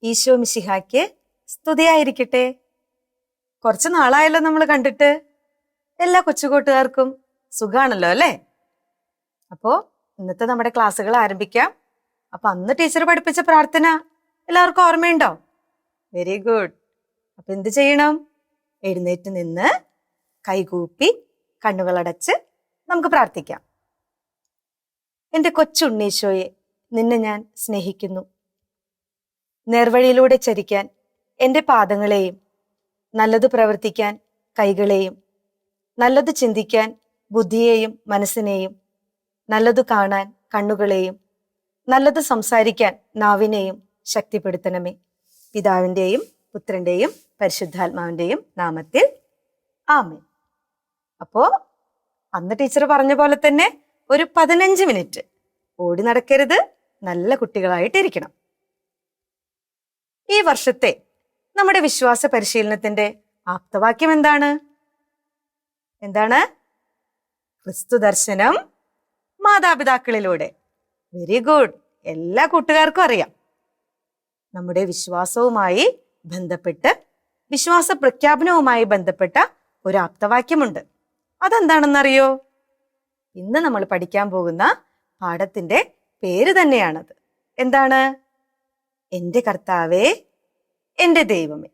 ഈശോ മിശിഹായ്ക്ക് സ്തുതിയായിരിക്കട്ടെ. കുറച്ച് നാളായല്ലോ നമ്മൾ കണ്ടിട്ട്. എല്ലാ കൊച്ചുകൂട്ടുകാർക്കും സുഖാണല്ലോ അല്ലേ? അപ്പോ ഇന്നത്തെ നമ്മുടെ ക്ലാസ്സുകൾ ആരംഭിക്കാം. അപ്പൊ അന്ന് ടീച്ചർ പഠിപ്പിച്ച പ്രാർത്ഥന എല്ലാവർക്കും ഓർമ്മയുണ്ടോ? Very good. അപ്പൊ എന്ത് ചെയ്യണം? എഴുന്നേറ്റ് നിന്ന് കൈകൂപ്പി കണ്ണുകളടച്ച് നമുക്ക് പ്രാർത്ഥിക്കാം. എൻ്റെ കൊച്ചുണ്ണീശോയെ, നിന്നെ ഞാൻ സ്നേഹിക്കുന്നു. നേർവഴിയിലൂടെ ചരിക്കാൻ എൻ്റെ പാദങ്ങളെയും, നല്ലത് പ്രവർത്തിക്കാൻ കൈകളെയും, നല്ലത് ചിന്തിക്കാൻ ബുദ്ധിയെയും മനസ്സിനെയും, നല്ലത് കാണാൻ കണ്ണുകളെയും, നല്ലത് സംസാരിക്കാൻ നാവിനെയും ശക്തിപ്പെടുത്തണമേ. പിതാവിൻ്റെയും പുത്രൻ്റെയും പരിശുദ്ധാത്മാവിൻ്റെയും നാമത്തിൽ ആമേൻ. അപ്പോ അന്ന് ടീച്ചർ പറഞ്ഞ പോലെ തന്നെ ഒരു 15 മിനിറ്റ് ഓടി നടക്കരുത്, നല്ല കുട്ടികളായിട്ടിരിക്കണം. ഈ വർഷത്തെ നമ്മുടെ വിശ്വാസ പരിശീലനത്തിന്റെ ആപ്തവാക്യം എന്താണ്? ക്രിസ്തു ദർശനം മാതാപിതാക്കളിലൂടെ. Very good. എല്ലാ കൂട്ടുകാർക്കും അറിയാം. നമ്മുടെ വിശ്വാസവുമായി ബന്ധപ്പെട്ട്, വിശ്വാസ പ്രഖ്യാപനവുമായി ബന്ധപ്പെട്ട ഒരു ആപ്തവാക്യമുണ്ട്. അതെന്താണെന്നറിയോ? ഇന്ന് നമ്മൾ പഠിക്കാൻ പോകുന്ന പാഠത്തിന്റെ പേര് തന്നെയാണത്. എന്താണ്? എൻ്റെ കർത്താവേ, എൻ്റെ ദൈവമേ.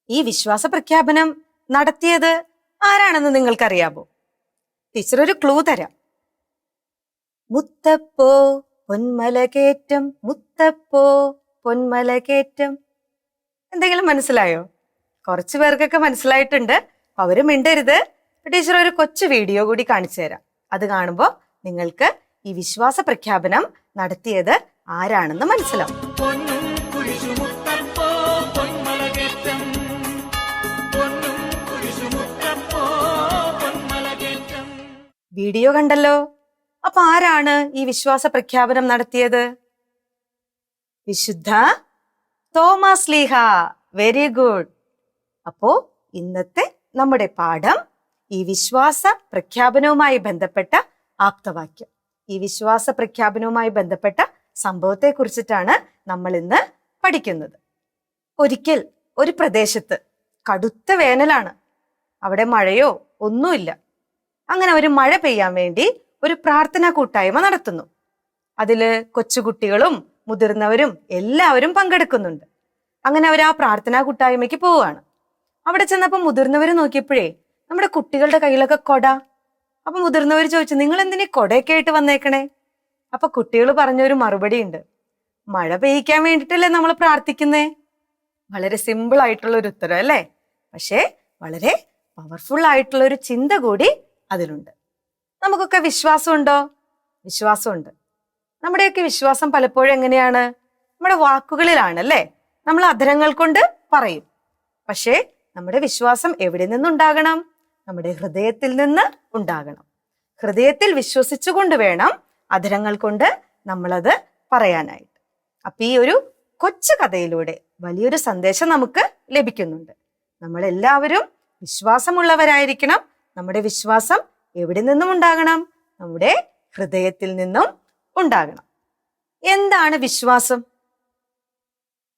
ഈ വിശ്വാസ പ്രഖ്യാപനം നടത്തിയത് ആരാണെന്ന് നിങ്ങൾക്കറിയാമോ? ടീച്ചർ ഒരു ക്ലൂ തരാം. മുത്തപ്പോ പൊന്മലകേറ്റം, മുത്തപ്പോ പൊന്മലകേറ്റം. എന്തെങ്കിലും മനസ്സിലായോ? കുറച്ചു പേർക്കൊക്കെ മനസ്സിലായിട്ടുണ്ട്. അവര് മിണ്ടരുത്. ടീച്ചർ ഒരു കൊച്ചു വീഡിയോ കൂടി കാണിച്ചു തരാം. അത് കാണുമ്പോൾ നിങ്ങൾക്ക് ഈ വിശ്വാസ പ്രഖ്യാപനം നടത്തിയത് ആരാണെന്ന് മനസ്സിലാവും. വീഡിയോ കണ്ടല്ലോ. അപ്പൊ ആരാണ് ഈ വിശ്വാസ പ്രഖ്യാപനം നടത്തിയത്? വിശുദ്ധ തോമാസ് ലീഹ. Very good. അപ്പോ ഇന്നത്തെ നമ്മുടെ പാഠം ഈ വിശ്വാസ പ്രഖ്യാപനവുമായി ബന്ധപ്പെട്ട ആപ്തവാക്യം, ഈ വിശ്വാസ പ്രഖ്യാപനവുമായി ബന്ധപ്പെട്ട സംഭവത്തെ കുറിച്ചിട്ടാണ് നമ്മൾ ഇന്ന് പഠിക്കുന്നത്. ഒരിക്കൽ ഒരു പ്രദേശത്ത് കടുത്ത വേനലാണ്. അവിടെ മഴയോ ഒന്നുമില്ല. അങ്ങനെ ഒരു മഴ പെയ്യാൻ വേണ്ടി ഒരു പ്രാർത്ഥനാ കൂട്ടായ്മ നടത്തുന്നു. അതില് കൊച്ചുകുട്ടികളും മുതിർന്നവരും എല്ലാവരും പങ്കെടുക്കുന്നുണ്ട്. അങ്ങനെ അവർ ആ പ്രാർത്ഥനാ കൂട്ടായ്മയ്ക്ക് പോവുകയാണ്. അവിടെ ചെന്നപ്പോൾ മുതിർന്നവർ നോക്കിയപ്പോഴേ നമ്മുടെ കുട്ടികളുടെ കയ്യിലൊക്കെ കൊട. അപ്പൊ മുതിർന്നവർ ചോദിച്ചു, നിങ്ങൾ എന്തിനീ കൊടയൊക്കെ ആയിട്ട് വന്നേക്കണേ? അപ്പൊ കുട്ടികൾ പറഞ്ഞൊരു മറുപടി ഉണ്ട്. മഴ പെയ്യിക്കാൻ വേണ്ടിയിട്ടല്ലേ നമ്മൾ പ്രാർത്ഥിക്കുന്നേ. വളരെ സിമ്പിൾ ആയിട്ടുള്ള ഒരു ഉത്തരം അല്ലേ? പക്ഷേ വളരെ പവർഫുൾ ആയിട്ടുള്ള ഒരു ചിന്ത കൂടി അതിലുണ്ട്. നമുക്കൊക്കെ വിശ്വാസമുണ്ടോ? വിശ്വാസമുണ്ട്. നമ്മുടെയൊക്കെ വിശ്വാസം പലപ്പോഴും എങ്ങനെയാണ്? നമ്മുടെ വാക്കുകളിലാണ് അല്ലേ? നമ്മൾ അധരങ്ങൾ കൊണ്ട് പറയും. പക്ഷേ നമ്മുടെ വിശ്വാസം എവിടെ നിന്നുണ്ടാകണം? നമ്മുടെ ഹൃദയത്തിൽ നിന്ന് ഉണ്ടാകണം. ഹൃദയത്തിൽ വിശ്വസിച്ചുകൊണ്ട് വേണം അധരങ്ങൾ കൊണ്ട് നമ്മളത് പറയാനായിട്ട്. അപ്പൊ ഈ ഒരു കൊച്ചു കഥയിലൂടെ വലിയൊരു സന്ദേശം നമുക്ക് ലഭിക്കുന്നുണ്ട്. നമ്മളെല്ലാവരും വിശ്വാസമുള്ളവരായിരിക്കണം. നമ്മുടെ വിശ്വാസം എവിടെ നിന്നും ഉണ്ടാകണം? നമ്മുടെ ഹൃദയത്തിൽ നിന്നും ഉണ്ടാകണം. എന്താണ് വിശ്വാസം?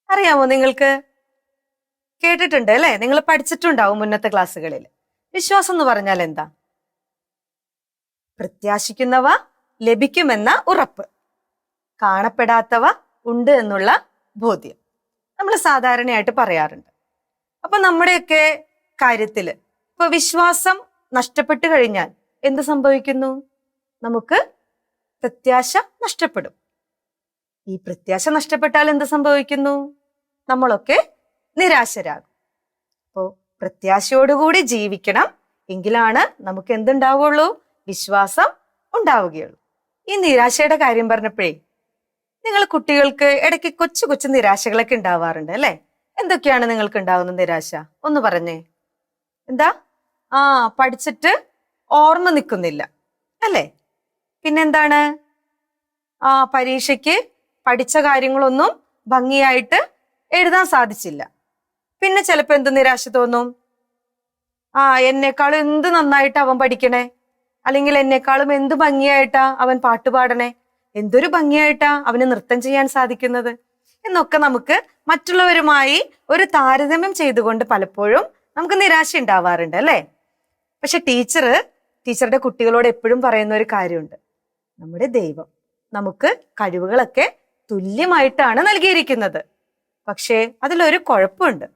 അറിയാമോ നിങ്ങൾക്ക്? കേട്ടിട്ടുണ്ട് അല്ലേ? നിങ്ങൾ പഠിച്ചിട്ടുണ്ടാവും മുന്നത്തെ ക്ലാസ്സുകളിൽ. വിശ്വാസം എന്ന് പറഞ്ഞാൽ എന്താ? പ്രത്യാശിക്കുന്നവ ലഭിക്കുമെന്ന ഉറപ്പ്, കാണപ്പെടാത്തവ ഉണ്ട് എന്നുള്ള ബോധ്യം. നമ്മൾ സാധാരണയായിട്ട് പറയാറുണ്ട്. അപ്പൊ നമ്മുടെയൊക്കെ കാര്യത്തില് ഇപ്പൊ വിശ്വാസം നഷ്ടപ്പെട്ടു കഴിഞ്ഞാൽ എന്ത് സംഭവിക്കുന്നു? നമുക്ക് പ്രത്യാശ നഷ്ടപ്പെടും. ഈ പ്രത്യാശ നഷ്ടപ്പെട്ടാൽ എന്ത് സംഭവിക്കുന്നു? നമ്മളൊക്കെ നിരാശരാകും. അപ്പോ പ്രത്യാശയോടുകൂടി ജീവിക്കണം. എങ്കിലാണ് നമുക്ക് എന്തുണ്ടാവുള്ളൂ? വിശ്വാസം ഉണ്ടാവുകയുള്ളൂ. ഈ നിരാശയുടെ കാര്യം പറഞ്ഞപ്പോഴേ, നിങ്ങൾ കുട്ടികൾക്ക് ഇടയ്ക്ക് കൊച്ചു കൊച്ചു നിരാശകളൊക്കെ ഉണ്ടാവാറുണ്ട് അല്ലെ? എന്തൊക്കെയാണ് നിങ്ങൾക്ക് ഉണ്ടാവുന്ന നിരാശ? ഒന്ന് പറഞ്ഞേ. എന്താ? പഠിച്ചിട്ട് ഓർമ്മ നിൽക്കുന്നില്ല അല്ലേ? പിന്നെന്താണ്? പരീക്ഷയ്ക്ക് പഠിച്ച കാര്യങ്ങളൊന്നും ഭംഗിയായിട്ട് എഴുതാൻ സാധിച്ചില്ല. പിന്നെ ചിലപ്പോ എന്ത് നിരാശ തോന്നും? എന്നെക്കാളും എന്ത് നന്നായിട്ട് അവൻ പഠിക്കണേ, അല്ലെങ്കിൽ എന്നെക്കാളും എന്ത് ഭംഗിയായിട്ടാ അവൻ പാട്ടുപാടണേ, എന്തൊരു ഭംഗിയായിട്ടാ അവന് നൃത്തം ചെയ്യാൻ സാധിക്കുന്നത് എന്നൊക്കെ നമുക്ക് മറ്റുള്ളവരുമായി ഒരു താരതമ്യം ചെയ്തുകൊണ്ട് പലപ്പോഴും നമുക്ക് നിരാശ ഉണ്ടാവാറുണ്ട് അല്ലേ? പക്ഷെ ടീച്ചറുടെ കുട്ടികളോട് എപ്പോഴും പറയുന്ന ഒരു കാര്യമുണ്ട്. നമ്മുടെ ദൈവം നമുക്ക് കഴിവുകളൊക്കെ തുല്യമായിട്ടാണ് നൽകിയിരിക്കുന്നത്. പക്ഷേ അതിലൊരു കുഴപ്പമുണ്ട്.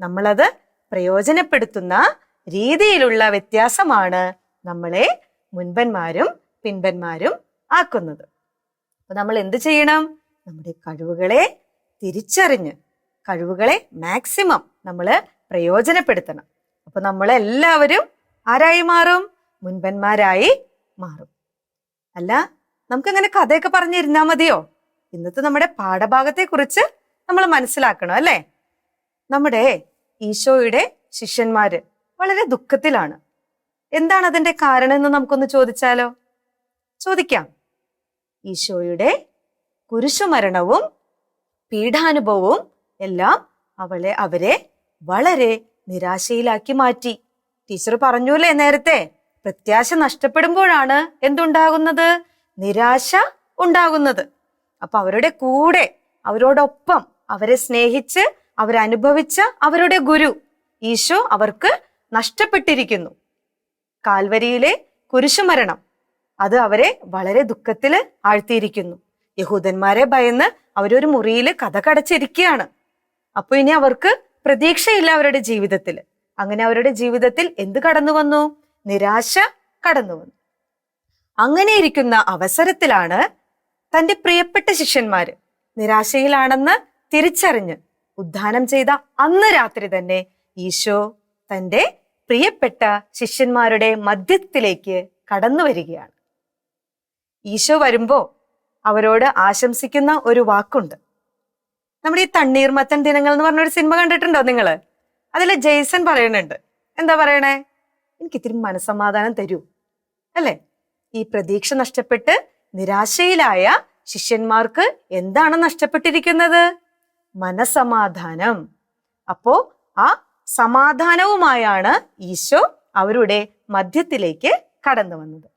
നമ്മളത് പ്രയോജനപ്പെടുത്തുന്ന രീതിയിലുള്ള വ്യത്യാസമാണ് നമ്മളെ മുൻപന്മാരും പിൻപന്മാരും ആക്കുന്നത്. അപ്പൊ നമ്മൾ എന്ത് ചെയ്യണം? നമ്മുടെ കഴിവുകളെ തിരിച്ചറിഞ്ഞ് കഴിവുകളെ മാക്സിമം നമ്മൾ പ്രയോജനപ്പെടുത്തണം. അപ്പൊ നമ്മളെല്ലാവരും ആരായി മാറും? മുൻപന്മാരായി മാറും. അല്ല, നമുക്കങ്ങനെ കഥയൊക്കെ പറഞ്ഞിരുന്നാ മതിയോ? ഇന്നത്തെ നമ്മുടെ പാഠഭാഗത്തെ കുറിച്ച് നമ്മൾ മനസ്സിലാക്കണം അല്ലേ? നമ്മുടെ ഈശോയുടെ ശിഷ്യന്മാര് വളരെ ദുഃഖത്തിലാണ്. എന്താണ് അതിന്റെ കാരണം എന്ന് നമുക്കൊന്ന് ചോദിച്ചാലോ? ചോദിക്കാം. ഈശോയുടെ കുരിശുമരണവും പീഡാനുഭവവും എല്ലാം അവരെ വളരെ നിരാശയിലാക്കി മാറ്റി. ടീച്ചർ പറഞ്ഞൂലേ നേരത്തെ, പ്രത്യാശ നഷ്ടപ്പെടുമ്പോഴാണ് എന്തുണ്ടാകുന്നത്? നിരാശ ഉണ്ടാകുന്നത്. അപ്പൊ അവരുടെ കൂടെ, അവരോടൊപ്പം, അവരെ സ്നേഹിച്ച് അവരനുഭവിച്ച അവരുടെ ഗുരു ഈശോ അവർക്ക് നഷ്ടപ്പെട്ടിരിക്കുന്നു. കാൽവരിയിലെ കുരിശുമരണം അത് അവരെ വളരെ ദുഃഖത്തില് ആഴ്ത്തിയിരിക്കുന്നു. യഹൂദന്മാരെ ഭയന്ന് അവരൊരു മുറിയിൽ കതകടച്ചിരിക്കുകയാണ്. അപ്പൊ ഇനി അവർക്ക് പ്രതീക്ഷയില്ല അവരുടെ ജീവിതത്തിൽ. അങ്ങനെ അവരുടെ ജീവിതത്തിൽ എന്ത് കടന്നു വന്നു? നിരാശ കടന്നു വന്നു. അങ്ങനെ ഇരിക്കുന്ന അവസരത്തിലാണ് തന്റെ പ്രിയപ്പെട്ട ശിഷ്യന്മാര് നിരാശയിലാണെന്ന് തിരിച്ചറിഞ്ഞ് ഉദ്ധാനം ചെയ്ത അന്ന് രാത്രി തന്നെ ഈശോ തന്റെ പ്രിയപ്പെട്ട ശിഷ്യന്മാരുടെ മധ്യത്തിലേക്ക് കടന്നു വരികയാണ്. ഈശോ വരുമ്പോ അവരോട് ആശംസിക്കുന്ന ഒരു വാക്കുണ്ട്. നമ്മുടെ ഈ തണ്ണീർമത്തൻ ദിനങ്ങൾ എന്ന് പറഞ്ഞൊരു സിനിമ കണ്ടിട്ടുണ്ടോ നിങ്ങള്? അതില് ജെയ്സൺ പറയുന്നുണ്ട്. എന്താ പറയണേ? എനിക്കിത്തിരി മനസ്സമാധാനം തരൂ അല്ലെ? ഈ പ്രതീക്ഷ നഷ്ടപ്പെട്ട് നിരാശയിലായ ശിഷ്യന്മാർക്ക് എന്താണ് നഷ്ടപ്പെട്ടിരിക്കുന്നത്? മനസമാധാനം. അപ്പോ ആ സമാധാനവുമായാണ് ഈശോ അവരുടെ മധ്യത്തിലേക്ക് കടന്നു വന്നത്.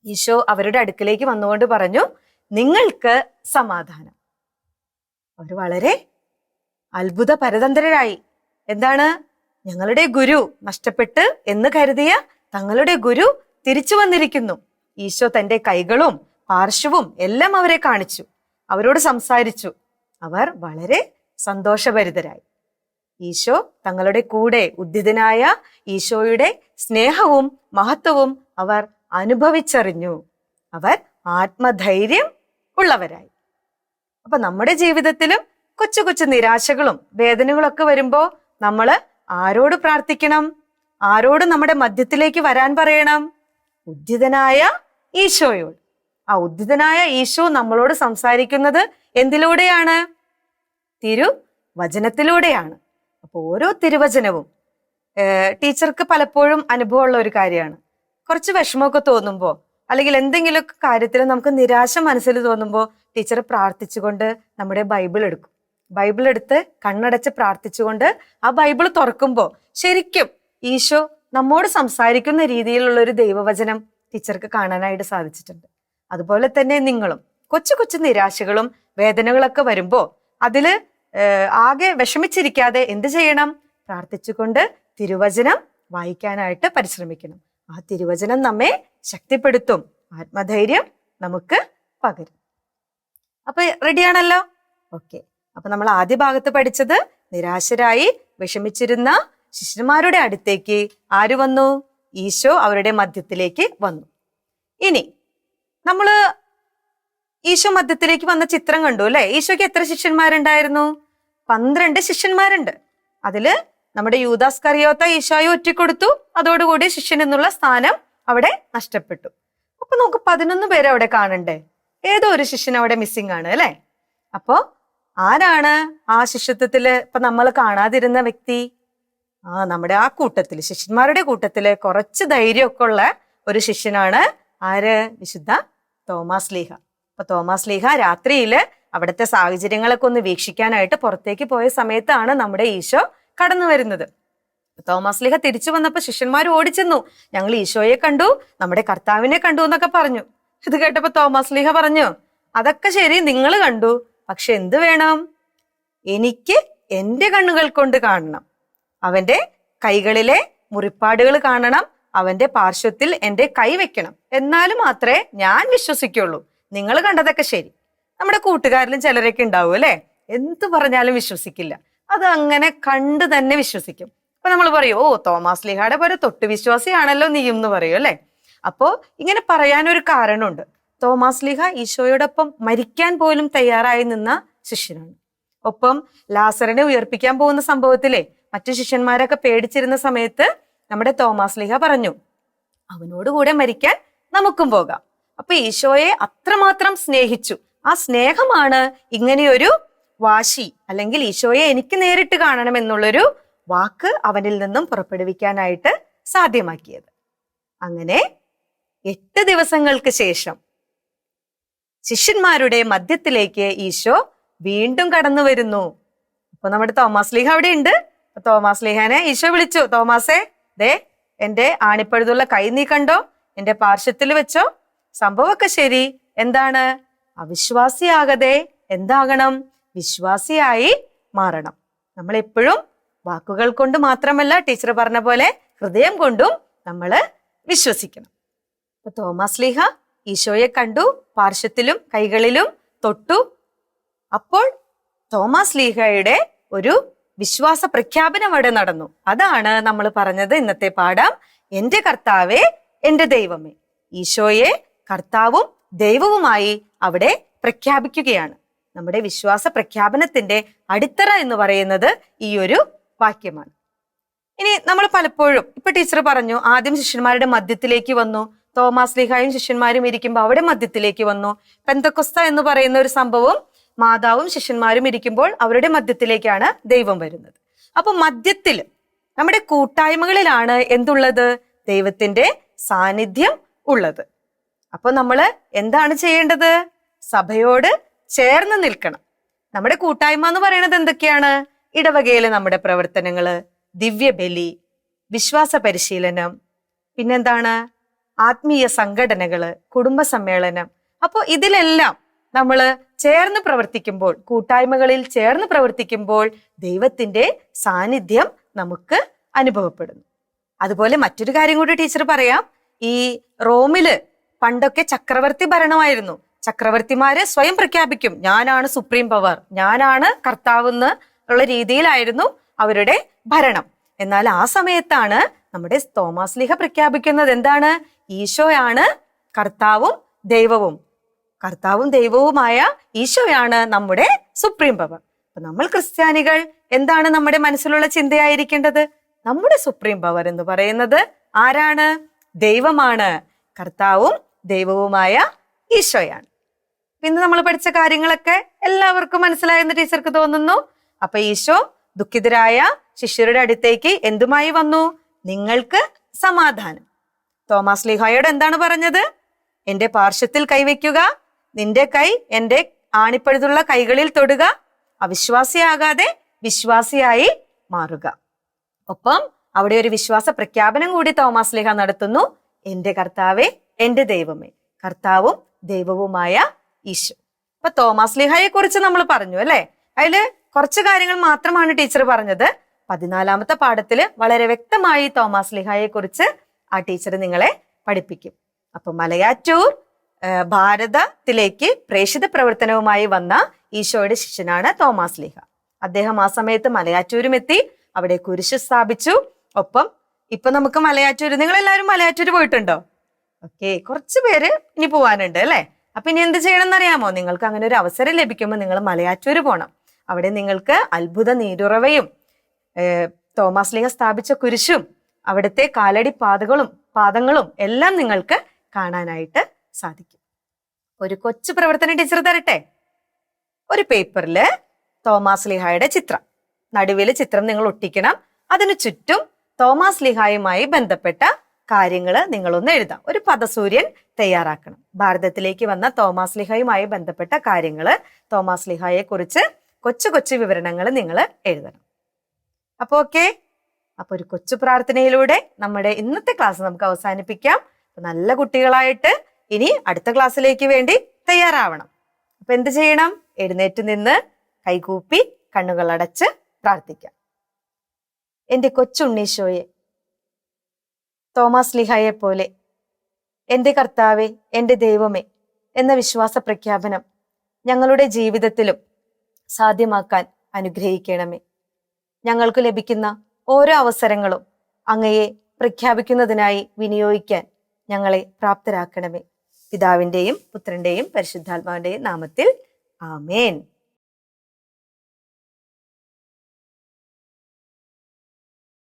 ഈശോ അവരുടെ അടുക്കിലേക്ക് വന്നുകൊണ്ട് പറഞ്ഞു, നിങ്ങൾക്ക് സമാധാനം. അവർ വളരെ അത്ഭുത പരതന്ത്രരായി. എന്താണ്? ഞങ്ങളുടെ ഗുരു നഷ്ടപ്പെട്ട് എന്ന് കരുതിയ തങ്ങളുടെ ഗുരു തിരിച്ചു വന്നിരിക്കുന്നു. ഈശോ തന്റെ കൈകളും പാർശ്വവും എല്ലാം അവരെ കാണിച്ചു, അവരോട് സംസാരിച്ചു. അവർ വളരെ സന്തോഷഭരിതരായി. ഈശോ തങ്ങളുടെ കൂടെ ഉദ്ധിതനായ ഈശോയുടെ സ്നേഹവും മഹത്വവും അവർ അനുഭവിച്ചറിഞ്ഞു. അവർ ആത്മധൈര്യം ഉള്ളവരായി. അപ്പൊ നമ്മുടെ ജീവിതത്തിലും കൊച്ചു കൊച്ചു നിരാശകളും വേദനകളൊക്കെ വരുമ്പോ നമ്മള് ആരോട് പ്രാർത്ഥിക്കണം? ആരോട് നമ്മുടെ മധ്യത്തിലേക്ക് വരാൻ പറയണം? ഉദ്ധിതനായ ഈശോയോട്. ആ ഉദ്ധിതനായ ഈശോ നമ്മളോട് സംസാരിക്കുന്നത് എന്തിലൂടെയാണ്? തിരുവചനത്തിലൂടെയാണ്. അപ്പൊ ഓരോ തിരുവചനവും ടീച്ചർക്ക് പലപ്പോഴും അനുഭവമുള്ള ഒരു കാര്യമാണ്. കുറച്ച് വിഷമമൊക്കെ തോന്നുമ്പോ അല്ലെങ്കിൽ എന്തെങ്കിലുമൊക്കെ കാര്യത്തിൽ നമുക്ക് നിരാശ മനസ്സിൽ തോന്നുമ്പോൾ ടീച്ചർ പ്രാർത്ഥിച്ചുകൊണ്ട് നമ്മുടെ ബൈബിൾ എടുക്കും. ബൈബിൾ എടുത്ത് കണ്ണടച്ച് പ്രാർത്ഥിച്ചുകൊണ്ട് ആ ബൈബിൾ തുറക്കുമ്പോൾ ശരിക്കും ഈശോ നമ്മോട് സംസാരിക്കുന്ന രീതിയിലുള്ള ഒരു ദൈവവചനം ടീച്ചർക്ക് കാണാനായിട്ട് സാധിച്ചിട്ടുണ്ട്. അതുപോലെ തന്നെ നിങ്ങളും കൊച്ചു കൊച്ചു നിരാശകളും വേദനകളൊക്കെ വരുമ്പോ അതില് ആകെ വിഷമിച്ചിരിക്കാതെ എന്ത് ചെയ്യണം? പ്രാർത്ഥിച്ചുകൊണ്ട് തിരുവചനം വായിക്കാനായിട്ട് പരിശ്രമിക്കണം. ആ തിരുവചനം നമ്മെ ശക്തിപ്പെടുത്തും, ആത്മധൈര്യം നമുക്ക് പകരും. അപ്പൊ റെഡിയാണല്ലോ? ഓക്കെ. അപ്പൊ നമ്മൾ ആദ്യ ഭാഗത്ത് പഠിച്ചത് നിരാശരായി വിഷമിച്ചിരുന്ന ശിഷ്യന്മാരുടെ അടുത്തേക്ക് ആര് വന്നു? ഈശോ അവരുടെ മധ്യത്തിലേക്ക് വന്നു. ഇനി നമ്മള് ഈശോ മധ്യത്തിലേക്ക് വന്ന ചിത്രം കണ്ടു അല്ലെ? ഈശോയ്ക്ക് എത്ര ശിഷ്യന്മാരുണ്ടായിരുന്നു? 12 ശിഷ്യന്മാരുണ്ട്. അതില് നമ്മുടെ യൂദാസ് കറിയോത്ത ഈശോയെ ഒറ്റിക്കൊടുത്തു. അതോടുകൂടി ശിഷ്യൻ എന്നുള്ള സ്ഥാനം അവിടെ നഷ്ടപ്പെട്ടു. അപ്പൊ നമുക്ക് 11 പേര് അവിടെ കാണണ്ടേ? ഏതോ ഒരു ശിഷ്യൻ അവിടെ മിസ്സിംഗ് ആണ് അല്ലെ? അപ്പോ ആരാണ് ആ ശിഷ്യത്വത്തില് ഇപ്പൊ നമ്മൾ കാണാതിരുന്ന വ്യക്തി? നമ്മുടെ ആ കൂട്ടത്തില്, ശിഷ്യന്മാരുടെ കൂട്ടത്തില് കുറച്ച് ധൈര്യമൊക്കെ ഉള്ള ഒരു ശിഷ്യനാണ് ആര്? വിശുദ്ധ തോമാസ് ലീഹ. അപ്പൊ തോമാസ് ലീഹ രാത്രിയില് അവിടുത്തെ സാഹചര്യങ്ങളൊക്കെ ഒന്ന് വീക്ഷിക്കാനായിട്ട് പുറത്തേക്ക് പോയ സമയത്താണ് നമ്മുടെ ഈശോ കടന്നു വരുന്നത്. തോമാസ് ലീഹ തിരിച്ചു വന്നപ്പോ ശിഷ്യന്മാർ ഓടിച്ചെന്നു, ഞങ്ങൾ ഈശോയെ കണ്ടു, നമ്മുടെ കർത്താവിനെ കണ്ടു എന്നൊക്കെ പറഞ്ഞു. ഇത് കേട്ടപ്പോ തോമാസ് ലീഹ പറഞ്ഞു, അതൊക്കെ ശരി, നിങ്ങൾ കണ്ടു, പക്ഷെ എന്ത് വേണം? എനിക്ക് എന്റെ കണ്ണുകൾ കൊണ്ട് കാണണം, അവന്റെ കൈകളിലെ മുറിപ്പാടുകൾ കാണണം, അവന്റെ പാർശ്വത്തിൽ എന്റെ കൈ വെക്കണം, എന്നാലും മാത്രമേ ഞാൻ വിശ്വസിക്കുള്ളൂ. നിങ്ങൾ കണ്ടതൊക്കെ ശരി. നമ്മുടെ കൂട്ടുകാരിലും ചിലരൊക്കെ ഉണ്ടാവും അല്ലെ, എന്ത് പറഞ്ഞാലും വിശ്വസിക്കില്ല, അത് അങ്ങനെ കണ്ടു തന്നെ വിശ്വസിക്കും. അപ്പൊ നമ്മൾ പറയും, ഓ തോമാസ് ലീഹയുടെ പോലെ തൊട്ടു വിശ്വാസിയാണല്ലോ നീ എന്ന് പറയും അല്ലെ. അപ്പോ ഇങ്ങനെ പറയാനൊരു കാരണമുണ്ട്. തോമാസ് ലീഹ ഈശോയോടൊപ്പം മരിക്കാൻ പോലും തയ്യാറായി നിന്ന ശിഷ്യനാണ്. ഒപ്പം ലാസറിനെ ഉയർപ്പിക്കാൻ പോകുന്ന സംഭവത്തിലെ മറ്റു ശിഷ്യന്മാരൊക്കെ പേടിച്ചിരുന്ന സമയത്ത് നമ്മുടെ തോമാസ് ലീഹ പറഞ്ഞു, അവനോട് കൂടെ മരിക്കാൻ നമുക്കും പോകാം. അപ്പൊ ഈശോയെ അത്രമാത്രം സ്നേഹിച്ചു. ആ സ്നേഹമാണ് ഇങ്ങനെയൊരു വാശി, അല്ലെങ്കിൽ ഈശോയെ എനിക്ക് നേരിട്ട് കാണണം എന്നുള്ളൊരു വാക്ക് അവനിൽ നിന്നും പുറപ്പെടുവിക്കാനായിട്ട് സാധ്യമാക്കിയത്. അങ്ങനെ 8 ദിവസങ്ങൾക്ക് ശേഷം ശിഷ്യന്മാരുടെ മധ്യത്തിലേക്ക് ഈശോ വീണ്ടും കടന്നു വരുന്നു. അപ്പൊ നമ്മുടെ തോമാസ് ലീഹ അവിടെ ഉണ്ട്. തോമാസ് ലീഹാനെ ഈശോ വിളിച്ചു, തോമാസേ, ദേ എന്റെ ആണിപ്പഴുതുള്ള കൈ നീ കണ്ടോ, എന്റെ പാർശ്വത്തിൽ വെച്ചോ. സംഭവമൊക്കെ ശരി, എന്താണ്? അവിശ്വാസിയാകതെ എന്താകണം? വിശ്വാസിയായി മാറണം. നമ്മൾ എപ്പോഴും വാക്കുകൾ കൊണ്ട് മാത്രമല്ല, ടീച്ചർ പറഞ്ഞ പോലെ ഹൃദയം കൊണ്ടും നമ്മൾ വിശ്വസിക്കണം. അപ്പൊ തോമാസ് ലീഹ ഈശോയെ കണ്ടു, പാർശ്വത്തിലും കൈകളിലും തൊട്ടു. അപ്പോൾ തോമാസ് ലീഹയുടെ ഒരു വിശ്വാസ പ്രഖ്യാപനം അവിടെ നടന്നു. അതാണ് നമ്മൾ പറഞ്ഞത് ഇന്നത്തെ പാഠം, എന്റെ കർത്താവേ, എന്റെ ദൈവമേ. ഈശോയെ കർത്താവും ദൈവവുമായി അവിടെ പ്രഖ്യാപിക്കുകയാണ്. നമ്മുടെ വിശ്വാസ പ്രഖ്യാപനത്തിന്റെ അടിത്തറ എന്ന് പറയുന്നത് ഈ ഒരു വാക്യമാണ്. ഇനി നമ്മൾ പലപ്പോഴും, ഇപ്പൊ ടീച്ചർ പറഞ്ഞു, ആദ്യം ശിഷ്യന്മാരുടെ മധ്യത്തിലേക്ക് വന്നു, തോമാസ് ലീഹായും ശിഷ്യന്മാരും ഇരിക്കുമ്പോൾ അവിടെ മധ്യത്തിലേക്ക് വന്നു. പെന്തക്കൊസ്ത എന്ന് പറയുന്ന ഒരു സംഭവം, മാതാവും ശിഷ്യന്മാരും ഇരിക്കുമ്പോൾ അവരുടെ മധ്യത്തിലേക്കാണ് ദൈവം വരുന്നത്. അപ്പൊ മധ്യത്തിൽ നമ്മുടെ കൂട്ടായ്മകളിലാണ് എന്തുള്ളത്? ദൈവത്തിന്റെ സാന്നിധ്യം ഉള്ളത്. അപ്പൊ നമ്മള് എന്താണ് ചെയ്യേണ്ടത്? സഭയോട് ചേർന്ന് നിൽക്കണം. നമ്മുടെ കൂട്ടായ്മ എന്ന് പറയുന്നത് എന്തൊക്കെയാണ്? ഇടവകയിലെ നമ്മുടെ പ്രവർത്തനങ്ങള്, ദിവ്യബലി, വിശ്വാസ പരിശീലനം, പിന്നെന്താണ്, ആത്മീയ സംഘടനകള്, കുടുംബ സമ്മേളനം. അപ്പോ ഇതിലെല്ലാം നമ്മള് ചേർന്ന് പ്രവർത്തിക്കുമ്പോൾ, കൂട്ടായ്മകളിൽ ചേർന്ന് പ്രവർത്തിക്കുമ്പോൾ ദൈവത്തിന്റെ സാന്നിധ്യം നമുക്ക് അനുഭവപ്പെടുന്നു. അതുപോലെ മറ്റൊരു കാര്യം കൂടി ടീച്ചർ പറയാം. ഈ റോമില് പണ്ടൊക്കെ ചക്രവർത്തി ഭരണമായിരുന്നു. ചക്രവർത്തിമാര് സ്വയം പ്രഖ്യാപിക്കും, ഞാനാണ് സുപ്രീം പവർ, ഞാനാണ് കർത്താവെന്ന് ഉള്ള രീതിയിലായിരുന്നു അവരുടെ ഭരണം. എന്നാൽ ആ സമയത്താണ് നമ്മുടെ തോമാസ് ലീഹ പ്രഖ്യാപിക്കുന്നത്, എന്താണ്? ഈശോയാണ് കർത്താവും ദൈവവും. കർത്താവും ദൈവവുമായ ഈശോയാണ് നമ്മുടെ സുപ്രീം പവർ. അപ്പൊ നമ്മൾ ക്രിസ്ത്യാനികൾ എന്താണ് നമ്മുടെ മനസ്സിലുള്ള ചിന്തയായിരിക്കേണ്ടത്? നമ്മുടെ സുപ്രീം പവർ എന്ന് പറയുന്നത് ആരാണ്? ദൈവമാണ്. കർത്താവും ദൈവവുമായ ഈശോയാണ്. ഇന്ന് നമ്മൾ പഠിച്ച കാര്യങ്ങളൊക്കെ എല്ലാവർക്കും മനസ്സിലായെന്ന് ടീച്ചർക്ക് തോന്നുന്നു. അപ്പൊ ഈശോ ദുഃഖിതരായ ശിഷ്യരുടെ അടുത്തേക്ക് എന്തുമായി വന്നു? നിങ്ങൾക്ക് സമാധാനം. തോമാസ് ലീഹായോട് എന്താണ് പറഞ്ഞത്? എന്റെ പാർശ്വത്തിൽ കൈവയ്ക്കുക, നിന്റെ കൈ എന്റെ ആണിപ്പഴുതുള്ള കൈകളിൽ തൊടുക, അവിശ്വാസിയാകാതെ വിശ്വാസിയായി മാറുക. ഒപ്പം അവിടെ ഒരു വിശ്വാസ പ്രഖ്യാപനം കൂടി തോമാസ് ലീഹ നടത്തുന്നു, എന്റെ കർത്താവേ, എന്റെ ദൈവമേ. കർത്താവും ദൈവവുമായ ഈശോ. അപ്പൊ തോമാസ് ലീഹയെ കുറിച്ച് നമ്മൾ പറഞ്ഞു അല്ലെ. അതില് കുറച്ച് കാര്യങ്ങൾ മാത്രമാണ് ടീച്ചർ പറഞ്ഞത്. 14ാമത്തെ പാഠത്തില് വളരെ വ്യക്തമായി തോമാസ് ലീഹയെ കുറിച്ച് ആ ടീച്ചർ നിങ്ങളെ പഠിപ്പിക്കും. അപ്പൊ മലയാറ്റൂർ ഭാരതത്തിലേക്ക് പ്രേഷിത പ്രവർത്തനവുമായി വന്ന ഈശോയുടെ ശിഷ്യനാണ് തോമാസ് ലീഹ. അദ്ദേഹം ആ സമയത്ത് മലയാറ്റൂരും എത്തി, അവിടെ കുരിശ് സ്ഥാപിച്ചു. ഒപ്പം ഇപ്പൊ നമുക്ക് മലയാറ്റൂര്, നിങ്ങൾ എല്ലാവരും മലയാറ്റൂര് പോയിട്ടുണ്ടോ? ഓക്കെ, കുറച്ച് പേര് ഇനി പോവാനുണ്ട് അല്ലെ. അപ്പൊ ഇനി എന്ത് ചെയ്യണം എന്നറിയാമോ? നിങ്ങൾക്ക് അങ്ങനെ ഒരു അവസരം ലഭിക്കുമ്പോൾ നിങ്ങൾ മലയാറ്റൂര് പോകണം. അവിടെ നിങ്ങൾക്ക് അത്ഭുത നീരുറവയും തോമാസ് ലീഹ സ്ഥാപിച്ച കുരിശും അവിടുത്തെ കാലടി പാദങ്ങളും എല്ലാം നിങ്ങൾക്ക് കാണാനായിട്ട് സാധിക്കും. ഒരു കൊച്ചു പ്രവർത്തനം ടീച്ചർ തരട്ടെ. ഒരു പേപ്പറില് തോമാസ് ലീഹായുടെ ചിത്രം, നടുവില് ചിത്രം നിങ്ങൾ ഒട്ടിക്കണം. അതിനു ചുറ്റും തോമാസ് ലീഹായുമായി ബന്ധപ്പെട്ട കാര്യങ്ങൾ നിങ്ങളൊന്ന് എഴുതാം. ഒരു പദസൂര്യൻ തയ്യാറാക്കണം. ഭാരതത്തിലേക്ക് വന്ന തോമാസ് ലീഹായുമായി ബന്ധപ്പെട്ട കാര്യങ്ങള്, തോമാസ് ലീഹായെ കുറിച്ച് കൊച്ചു കൊച്ചു വിവരണങ്ങൾ നിങ്ങൾ എഴുതണം. അപ്പൊ ഓക്കെ, അപ്പൊ ഒരു കൊച്ചു പ്രാർത്ഥനയിലൂടെ നമ്മുടെ ഇന്നത്തെ ക്ലാസ് നമുക്ക് അവസാനിപ്പിക്കാം. നല്ല കുട്ടികളായിട്ട് ഇനി അടുത്ത ക്ലാസ്സിലേക്ക് വേണ്ടി തയ്യാറാവണം. അപ്പൊ എന്ത് ചെയ്യണം? എഴുന്നേറ്റ് നിന്ന് കൈകൂപ്പി കണ്ണുകൾ അടച്ച് പ്രാർത്ഥിക്കാം. എന്റെ കൊച്ചുണ്ണീശോയെ, തോമാസ് ലീഹായെ പോലെ എന്റെ കർത്താവെ, എന്റെ ദൈവമേ എന്ന വിശ്വാസ പ്രഖ്യാപനം ഞങ്ങളുടെ ജീവിതത്തിലും സാധ്യമാക്കാൻ അനുഗ്രഹിക്കണമേ. ഞങ്ങൾക്ക് ലഭിക്കുന്ന ഓരോ അവസരങ്ങളും അങ്ങയെ പ്രഖ്യാപിക്കുന്നതിനായി വിനിയോഗിക്കാൻ ഞങ്ങളെ പ്രാപ്തരാക്കണമേ. പിതാവിൻ്റെയും പുത്രന്റെയും പരിശുദ്ധാത്മാവിന്റെയും നാമത്തിൽ ആമേൻ.